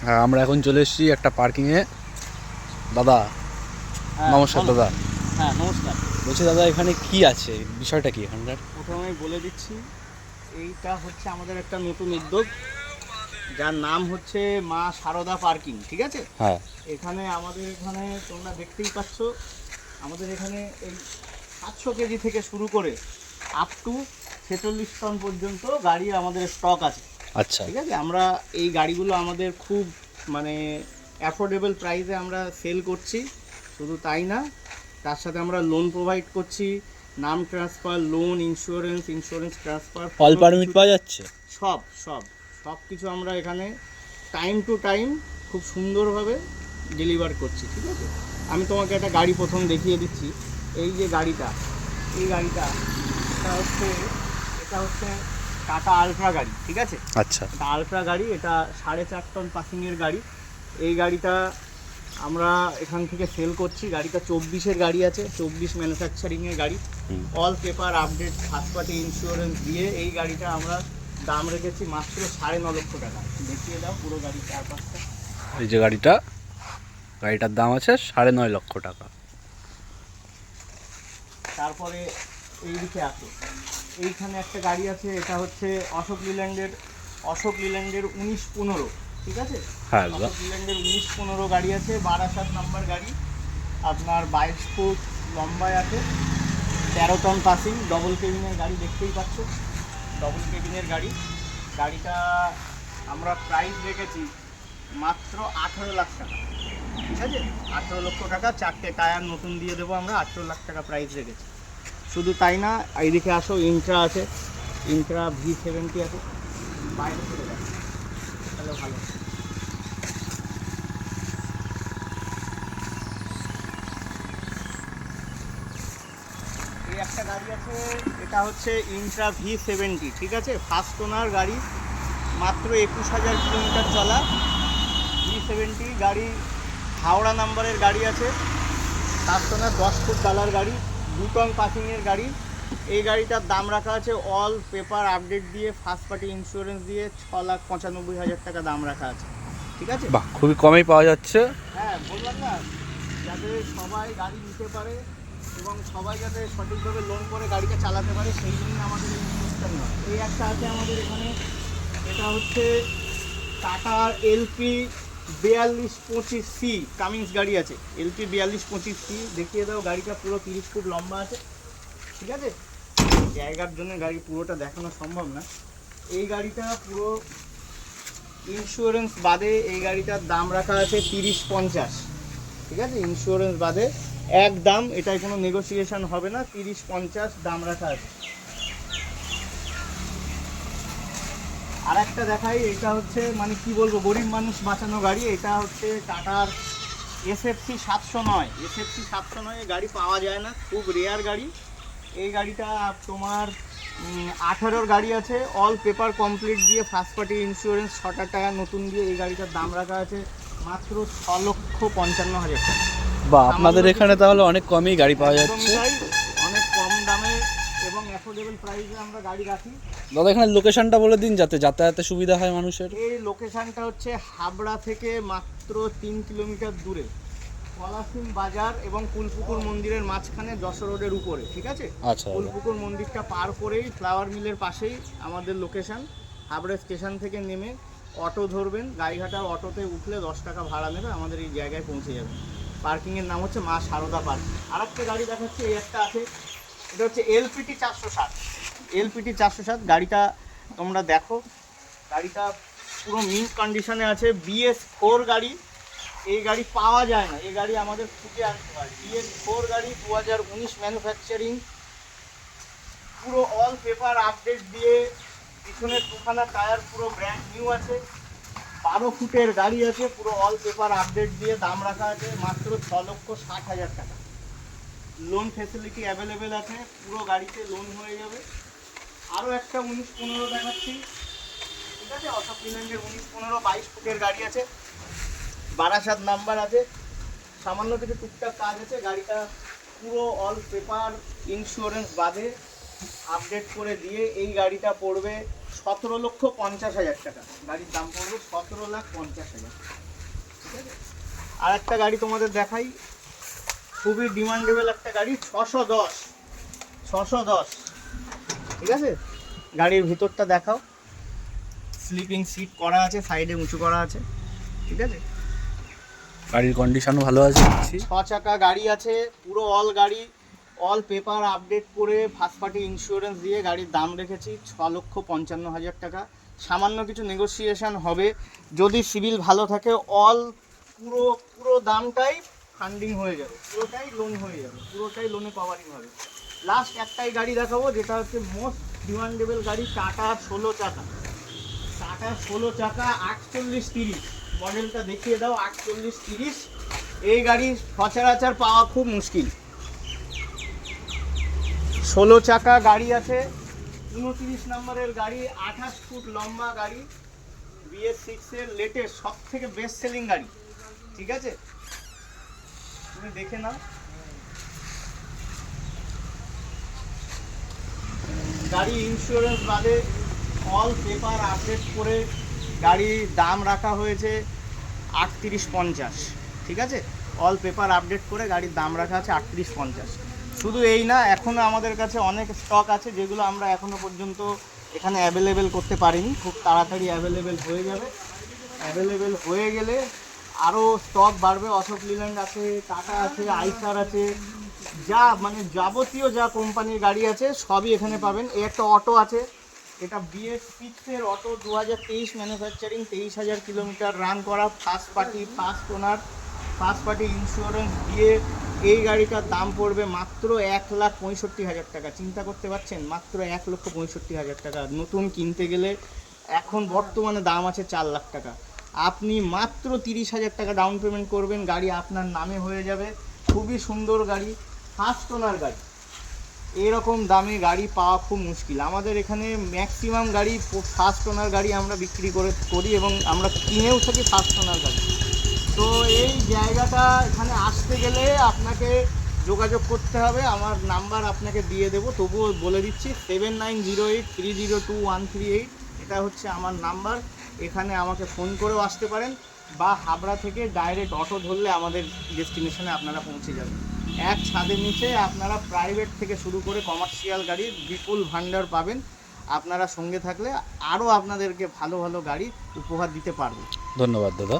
হ্যাঁ, আমরা এখন চলে এসেছি একটা পার্কিংয়ে। দাদা, নমস্কার দাদা। হ্যাঁ নমস্কার। বলছি দাদা, এখানে কি আছে, বিষয়টা কি এখানকার? প্রথমে আমি বলে দিচ্ছি, এইটা হচ্ছে আমাদের একটা নতুন উদ্যোগ, যার নাম হচ্ছে মা সারদা পার্কিং। ঠিক আছে, হ্যাঁ। এখানে আমাদের এখানে তোমরা দেখতেই পাচ্ছ, আমাদের এখানে এই 700 কেজি থেকে শুরু করে আপ টু 46 টন পর্যন্ত গাড়ি আমাদের স্টক আছে। আচ্ছা। ঠিক আছে, আমরা এই গাড়িগুলো আমাদের খুব মানে অ্যাফোর্ডেবল প্রাইসে আমরা সেল করছি। শুধু তাই না, তার সাথে আমরা লোন প্রোভাইড করছি, নাম transfer, loan, insurance transfer, all permit পাওয়া যাচ্ছে? সব সব সব কিছু আমরা এখানে টাইম টু টাইম খুব সুন্দরভাবে ডেলিভার করছি। ঠিক আছে, আমি তোমাকে একটা গাড়ি প্রথম দেখিয়ে দিচ্ছি। এই যে গাড়িটা, এই গাড়িটা এটা হচ্ছে টাটা আলট্রা গাড়ি। ঠিক আছে, আচ্ছা। এটা আলট্রা গাড়ি, এটা 4.5 টন পাসিংয়ের গাড়ি। এই গাড়িটা আমরা এখান থেকে সেল করছি। গাড়িটা 24-এর গাড়ি আছে, 24 ম্যানুফ্যাকচারিংয়ের গাড়ি। All paper update, first party insurance দিয়ে এই গাড়িটা আমরা দাম রেখেছি মাত্র 9.5 লক্ষ টাকা। দেখিয়ে দাও পুরো গাড়ির চারপাশটা। এই যে গাড়িটার দাম আছে 9.5 লক্ষ টাকা। তারপরে এই দিকে আছে, এইখানে একটা গাড়ি আছে, এটা হচ্ছে অশোক লিল্যান্ডের 1915। ঠিক আছে, হ্যাঁ দাদা। অশোক লিল্যান্ডের 1915 গাড়ি আছে, 12 নাম্বার গাড়ি, আপনার 22 ফুট লম্বায় আছে, 13 টন পাসিং, ডবল কেবিনের গাড়ি। দেখতেই পাচ্ছ, ডবল কেবিনের গাড়ি। গাড়িটা আমরা প্রাইস রেখেছি মাত্র 18 লাখ টাকা। ঠিক আছে, 18 লক্ষ টাকা, 4টে টায়ার নতুন দিয়ে দেবো আমরা, 18 লাখ টাকা প্রাইস রেখেছি। শুধু তাই না, এইদিকে আসো, ইন্ট্রা আছে, ইন্ট্রা V70 আছে। বাইরে চলে যাবে তাহলে ভালো। এই একটা গাড়ি আছে, এটা হচ্ছে ইন্ট্রা V70। ঠিক আছে, ফার্স্ট ওনার গাড়ি, মাত্র 21,000 কিলোমিটার চলা। V70 গাড়ি, হাওড়া নাম্বারের গাড়ি আছে, ফার্স্ট ওনার, 10 ফুট ডালার গাড়ি, 2 টন পার্কিংয়ের গাড়ি। এই গাড়িটার দাম রাখা আছে অল পেপার আপডেট দিয়ে, ফার্স্ট পার্টি ইন্স্যুরেন্স দিয়ে 6,95,000 টাকা দাম রাখা আছে। ঠিক আছে, বাহ, খুবই কমেই পাওয়া যাচ্ছে। হ্যাঁ বললাম না, যাতে সবাই গাড়ি নিতে পারে এবং সবাই যাতে সঠিকভাবে লোন করে গাড়িটা চালাতে পারে, সেই জন্য আমাদের এই সিস্টেম নয়। এই একটা আছে আমাদের এখানে, এটা হচ্ছে টাটার LP 4225C কামিংস গাড়ি আছে, LP 4225C। দেখিয়ে দাও, গাড়িটা পুরো 30 ফুট লম্বা আছে। ঠিক আছে, জায়গার জন্য গাড়ি পুরোটা দেখানো সম্ভব না। এই গাড়িটা পুরো ইন্স্যুরেন্স বাদে এই গাড়িটার দাম রাখা আছে 30-50। ঠিক আছে, ইন্স্যুরেন্স বাদে এক দাম, এটাই কোনো নেগোসিয়েশন হবে না, 30-50 দাম রাখা আছে। আর একটা দেখাই, এটা হচ্ছে মানে কি বলবো, গরিব মানুষ বাঁচানো গাড়ি। এটা হচ্ছে টাটার SFC 709। SFC 709 গাড়ি পাওয়া যায় না, খুব রেয়ার গাড়ি। এই গাড়িটা তোমার 18-র গাড়ি আছে, অল পেপার কমপ্লিট দিয়ে, ফার্স্ট পার্টি ইন্স্যুরেন্স, 6টা টায়ার নতুন দিয়ে। এই গাড়িটার দাম রাখা আছে মাত্র 6,55,000 টাকা। বা আপনাদের এখানে তাহলে অনেক কমই গাড়ি পাওয়া যাচ্ছে। অনেক কম দামে এবং অ্যাফোর্ডেবল প্রাইসে আমরা গাড়ি রাখি। দাদা, এখানে লোকেশনটা বলে দিন যাতে যাতায়াতে সুবিধা হয় মানুষের। এই লোকেশনটা হচ্ছে হাবড়া থেকে মাত্র 3 কিলোমিটার দূরে, পলাশিম বাজার এবং কুলপুকুর মন্দিরের মাঝখানে, যশোর রোডের উপরে। ঠিক আছে, আচ্ছা। কুলপুকুর মন্দিরটা পার করেই, ফ্লাওয়ার মিলের পাশেই আমাদের লোকেশন। হাবড়া স্টেশন থেকে নেমে অটো ধরবেন, গাইঘাটার অটোতে উঠলে 10 টাকা ভাড়া নেবে, আমাদের এই জায়গায় পৌঁছে যাবে। পার্কিংয়ের নাম হচ্ছে মা সারদা পার্কিং। আর একটা গাড়ি দেখাচ্ছে, এই একটা আছে, এটা হচ্ছে LPT 407। LPT 407 গাড়িটা তোমরা দেখো, গাড়িটা পুরো মিন্ট কন্ডিশনে আছে, BS4 গাড়ি। এই গাড়ি পাওয়া যায় না, এই গাড়ি আমাদের খুঁজে আনতে হয়। BS4 গাড়ি, 2019 ম্যানুফ্যাকচারিং, পুরো অল পেপার আপডেট দিয়ে, পিছনের দুখানা টায়ার পুরো ব্র্যান্ড নিউ আছে, 12 ফুটের গাড়ি আছে, পুরো অল পেপার আপডেট দিয়ে। দাম রাখা আছে মাত্র 6,60,000 টাকা। লোন ফেসিলিটি অ্যাভেলেবেল আছে, পুরো গাড়িতে লোন হয়ে যাবে। আরও একটা 1915 দেখাচ্ছি। ঠিক আছে, অশোক লিল্যান্ডের 1915 22 ফুটের গাড়ি আছে, 12 নাম্বার আছে, সামান্য কিছু টুকটাক কাজ আছে। গাড়িটা পুরো অল পেপার ইন্স্যুরেন্স বাদে আপডেট করে দিয়ে এই গাড়িটা পড়বে 17,50,000 টাকা গাড়ির দাম পড়বে, 17,50,000। ঠিক আছে, আর একটা গাড়ি তোমাদের দেখাই, খুবই ডিমান্ডেবল একটা গাড়ি, 610। ঠিক আছে, গাড়ির ভিতরটা দেখাও, স্লিপিং সিট করা আছে, সাইডে উঁচু করা আছে। ঠিক আছে, গাড়ির কন্ডিশনও ভালো আছে দেখছি। 6 চাকা গাড়ি আছে, পুরো অল গাড়ি, অল পেপার আপডেট করে ফার্স্ট পার্টি ইন্স্যুরেন্স দিয়ে গাড়ির দাম রেখেছি 6,55,000 টাকা। সামান্য কিছু নেগোসিয়েশন হবে যদি সিভিল ভালো থাকে। অল পুরো দামটাই ফান্ডিং হয়ে যাবে, পুরোটাই লোন হয়ে যাবে, পুরোটাই লোনে কভারিং হবে। লাস্ট একটাই গাড়ি দেখাবো যেটা হচ্ছে মোস্ট ডিমান্ডেবল গাড়ি, টাটা 16 চাকা। টাটা 16 চাকা 4830, মডেলটা দেখিয়ে দাও। 4830, এই গাড়ি সচরাচর পাওয়া খুব মুশকিল। 16 চাকা গাড়ি আছে, 29 নম্বরের গাড়ি, 28 ফুট লম্বা গাড়ি, BS6 এর লেটেস্ট সব থেকে বেস্ট সেলিং গাড়ি। ঠিক আছে, তুমি দেখে নাও। গাড়ি ইন্স্যুরেন্স বাদে অল পেপার আপডেট করে গাড়ির দাম রাখা হয়েছে 3850। ঠিক আছে, অল পেপার আপডেট করে গাড়ির দাম রাখা আছে 3850। শুধু এই না, এখনও আমাদের কাছে অনেক স্টক আছে যেগুলো আমরা এখনও পর্যন্ত এখানে অ্যাভেলেবেল করতে পারিনি, খুব তাড়াতাড়ি অ্যাভেলেবেল হয়ে যাবে। অ্যাভেলেবেল হয়ে গেলে আরও স্টক বাড়বে। অশোক লিল্যান্ড আছে, টাটা আছে, আইসার আছে, যা মানে যাবতীয় যা কোম্পানির গাড়ি আছে সবই এখানে পাবেন। এই একটা অটো আছে, এটা BS6 এর অটো, 2023 ম্যানুফ্যাকচারিং, 23,000 কিলোমিটার রান করা, first first owner, first party insurance দিয়ে এই গাড়িটার দাম পড়বে মাত্র 1,65,000 টাকা। চিন্তা করতে পারছেন, মাত্র 1,65,000 টাকা। নতুন কিনতে গেলে এখন বর্তমানে দাম আছে 4 লাখ টাকা। আপনি মাত্র 30,000 টাকা ডাউন পেমেন্ট করবেন, গাড়ি আপনার নামে হয়ে যাবে। খুবই সুন্দর গাড়ি, ফার্স্ট ওনার গাড়ি। এরকম দামে গাড়ি পাওয়া খুব মুশকিল। আমাদের এখানে ম্যাক্সিমাম গাড়ি ফার্স্ট ওনার গাড়ি আমরা বিক্রি করি এবং আমরা কিনেও থাকি ফার্স্ট ওনার গাড়ি। তো এই জায়গাটা এখানে আসতে গেলে আপনাকে যোগাযোগ করতে হবে, আমার নাম্বার আপনাকে দিয়ে দেবো, তবুও বলে দিচ্ছি 7908302138, এটা হচ্ছে আমার নাম্বার। এখানে আমাকে ফোন করেও আসতে পারেন বা হাবড়া থেকে ডাইরেক্ট অটো ধরলে আমাদের ডেস্টিনেশনে আপনারা পৌঁছে যাবেন। এক ছাদের নিচে আপনারা প্রাইভেট থেকে শুরু করে কমার্শিয়াল গাড়ির বিপুল ভাণ্ডার পাবেন। আপনারা সঙ্গে থাকলে আরও আপনাদেরকে ভালো ভালো গাড়ি উপহার দিতে পারবো। ধন্যবাদ দাদা।